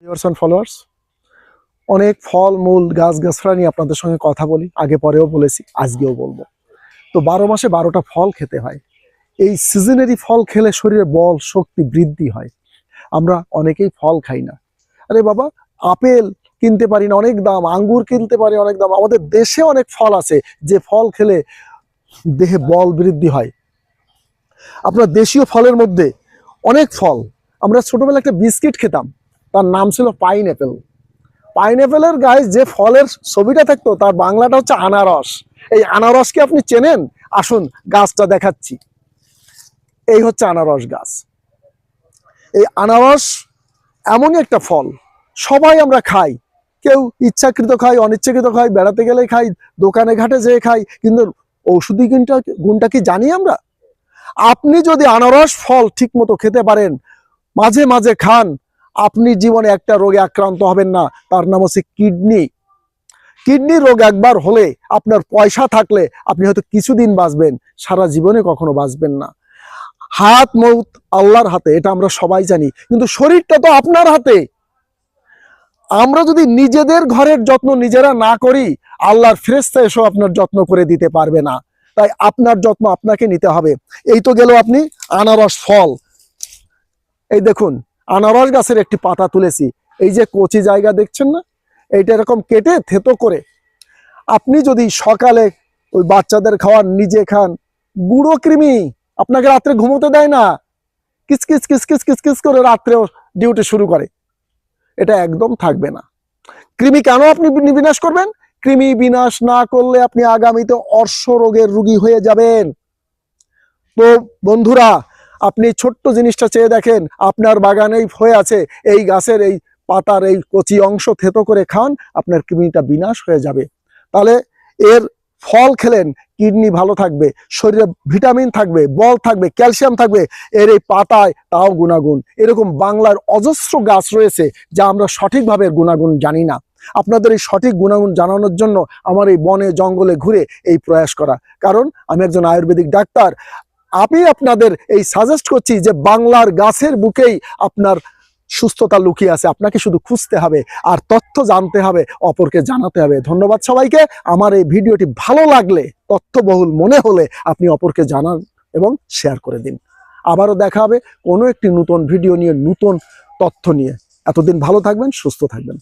Viewers and followers, অনেক ফল মূল গাছগাছড়া নিয়ে আপনাদের সঙ্গে কথা বলি, আগে পরেও বলেছি, আজকেও বলবো। তো 12 মাসে 12টা ফল খেতে হয়। এই সিজনারি ফল খেলে শরীরে বল শক্তি বৃদ্ধি হয়। আমরা অনেকেই ফল খাই না। আরে বাবা, আপেল কিনতে পারি না, অনেক দাম। আঙ্গুর কিনতে পারি, অনেক দাম। আমাদের দেশে অনেক ফল আছে যে ফল খেলে দেহে বল বৃদ্ধি হয়। আপনার দেশীয় ফলের মধ্যে অনেক ফল। আমরা ছোটবেলায় একটা বিস্কিট খেতাম, তার নাম ছিল পাইনঅ্যাপেল। পাইনঅ্যাপেলের গায়ে যে ফলের ছবিটা থাকতো তার বাংলাটা হচ্ছে আনারস। এই আনারসকে আপনি চেনেন? আসুন গাছটা দেখাচ্ছি। এই হচ্ছে আনারস গাছ। এই আনারস এমনই একটা ফল, সবাই আমরা খাই। কেউ ইচ্ছাকৃত খাই, অনিচ্ছাকৃত খাই, বেড়াতে গেলে খাই, দোকানে ঘাটে যেয়ে খাই, কিন্তু ঔষধি গুণটা কি জানি আমরা? আপনি যদি আনারস ফল ঠিক মতো খেতে পারেন, মাঝে মাঝে খান, আপনি জীবনে একটা রোগে আক্রান্ত হবেন না। তার নাম হচ্ছে কিডনি। কিডনি রোগ একবার হলে আপনার পয়সা থাকলে আপনি হয়তো কিছুদিন বাঁচবেন, সারা জীবনে কখনো বাঁচবেন না। হায়াত মৌত আল্লাহর হাতে, এটা আমরা সবাই জানি, কিন্তু শরীরটা তো আপনার হাতে। আমরা যদি নিজেদের ঘরের যত্ন নিজেরা না করি, আল্লাহর ফেরেশতা এসে আপনার যত্ন করে দিতে পারবে না। তাই আপনার যত্ন আপনাকে নিতে হবে। এই তো গেল আপনি আনারস ফল। এই দেখুন, আনারস গাছের একটি পাতা তুলেছি। এই যে কচি জায়গা দেখছেন না, এইটা এরকম কেটে থেতো করে আপনি যদি সকালে ওই বাচ্চাদের খাওয়ান, নিজে খান, বুড়ো কৃমি আপনাকে রাত্রে ঘুমোতে দেয় না, কিচকিচ কিচকিচ কিচকিচ করে রাত্রেও ডিউটি শুরু করে। এটা একদম থাকবে না। কৃমি কেন আপনি বিনাশ করবেন? কৃমি বিনাশ না করলে আপনি আগামীতে অর্শ রোগের রোগী হয়ে যাবেন। তো বন্ধুরা, আপনি ছোট্ট জিনিসটা চেয়ে দেখেন, আপনার বাগানেই হয়ে আছে, এই গাছের এই পাতার এই কচি অংশ থেতো করে খান, আপনার কৃমিটা বিনাশ হয়ে যাবে। তাহলে এর ফল খেলেন, কিডনি ভালো থাকবে, শরীরে ভিটামিন থাকবে, বল থাকবে, ক্যালসিয়াম থাকবে। এর এই পাতায় তাও গুণাগুণ। এরকম বাংলার অজস্র গাছ রয়েছে যা আমরা সঠিকভাবে এর গুণাগুণ জানি না। আপনাদের এই সঠিক গুণাগুণ জানানোর জন্য আমার এই বনে জঙ্গলে ঘুরে এই প্রয়াস করা। কারণ আমি একজন আয়ুর্বেদিক ডাক্তার। আমি আপনাদের এই সাজেস্ট করছি যে বাংলার গাছের বুকেই আপনার সুস্থতা লুকিয়ে আছে। আপনাকে শুধু খুঁজতে হবে আর তথ্য জানতে হবে, অপরকে জানাতে হবে। ধন্যবাদ সবাইকে। আমার এই ভিডিওটি ভালো লাগলে, তথ্যবহুল মনে হলে আপনি অপরকে জানান এবং শেয়ার করে দিন। আবারও দেখা হবে কোনো একটি নতুন ভিডিও নিয়ে, নতুন তথ্য নিয়ে। এতদিন ভালো থাকবেন, সুস্থ থাকবেন।